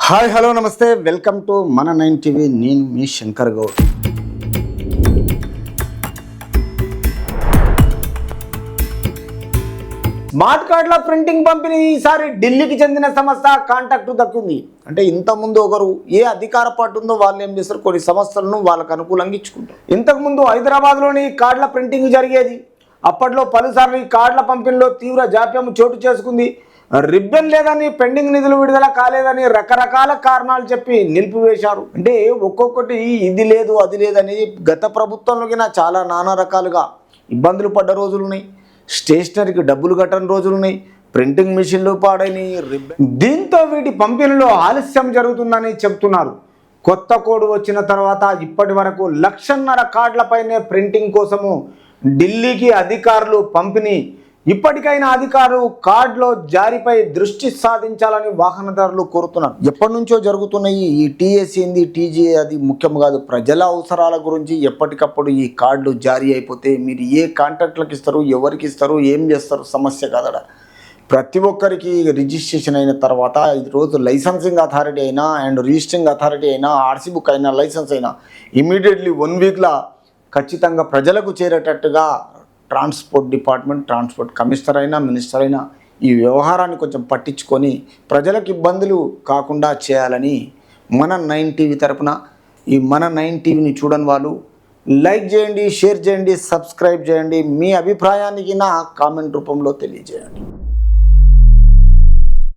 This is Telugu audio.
హాయ్ హలో నమస్తే వెల్కమ్ టు మన 9 టీవీ. నేను మీ శంకర్ గౌడ్. స్మార్ట్ కార్డుల ప్రింటింగ్ పంపిణీ ఈసారి ఢిల్లీకి చెందిన సంస్థ కాంటాక్ట్ దక్కింది. అంటే ఇంతకుముందు ఒకరు ఏ అధికార పార్టీ ఉందో వాళ్ళు ఏం చేస్తారు, కొన్ని సంస్థలను వాళ్ళకు అనుకూలంగా ఇచ్చుకుంటారు. ఇంతకుముందు హైదరాబాద్లోని కార్డుల ప్రింటింగ్ జరిగేది. అప్పట్లో పలుసార్లు ఈ కార్డుల పంపిణీలో తీవ్ర జాప్యం చోటు చేసుకుంది. రిబ్బన్ లేదని, పెండింగ్ నిధులు విడుదల కాలేదని రకరకాల కారణాలు చెప్పి నిలిపివేశారు. అంటే ఒక్కొక్కటి ఇది లేదు అది లేదని గత ప్రభుత్వంలోకి చాలా నానా రకాలుగా ఇబ్బందులు పడ్డ రోజులున్నాయి. స్టేషనరీకి డబ్బులు కట్టని రోజులున్నాయి. ప్రింటింగ్ మిషన్లు పాడైనవి. దీంతో వీటి పంపిణీలో ఆలస్యం జరుగుతుందని చెప్తున్నారు. కొత్త కోడ్ వచ్చిన తర్వాత ఇప్పటి వరకు 1.5 లక్షల కార్డులపైనే ప్రింటింగ్ కోసము ఢిల్లీకి అధికారులు పంపిణీ. ఇప్పటికైనా అధికారులు కార్డులో జారీపై దృష్టి సాధించాలని వాహనదారులు కోరుతున్నారు. ఎప్పటి నుంచో జరుగుతున్నాయి ఈ టీఎస్ ఏంది, టీజీఏ అది ముఖ్యం కాదు. ప్రజల అవసరాల గురించి ఎప్పటికప్పుడు ఈ కార్డులు జారీ అయిపోతే మీరు ఏ కాంట్రాక్ట్లకు ఇస్తారు, ఎవరికి ఇస్తారు, ఏం చేస్తారు సమస్య కాదడ. ప్రతి ఒక్కరికి రిజిస్ట్రేషన్ అయిన తర్వాత ఈరోజు లైసెన్సింగ్ అథారిటీ అయినా అండ్ రిజిస్టరింగ్ అథారిటీ అయినా ఆర్సీ బుక్ అయినా లైసెన్స్ అయినా ఇమీడియట్లీ 1 వీక్లో ఖచ్చితంగా ప్రజలకు చేరేటట్టుగా ట్రాన్స్పోర్ట్ డిపార్ట్మెంట్, ట్రాన్స్పోర్ట్ కమిషనర్ అయినా మినిస్టర్ అయినా ఈ వ్యవహారాన్ని కొంచెం పట్టించుకొని ప్రజలకు ఇబ్బందులు కాకుండా చేయాలని మన 9 టీవీ తరపున ఈ మన 9 టీవీని చూడని వాళ్ళు లైక్ చేయండి, షేర్ చేయండి, సబ్స్క్రైబ్ చేయండి. మీ అభిప్రాయానికి నా కామెంట్ రూపంలో తెలియజేయండి.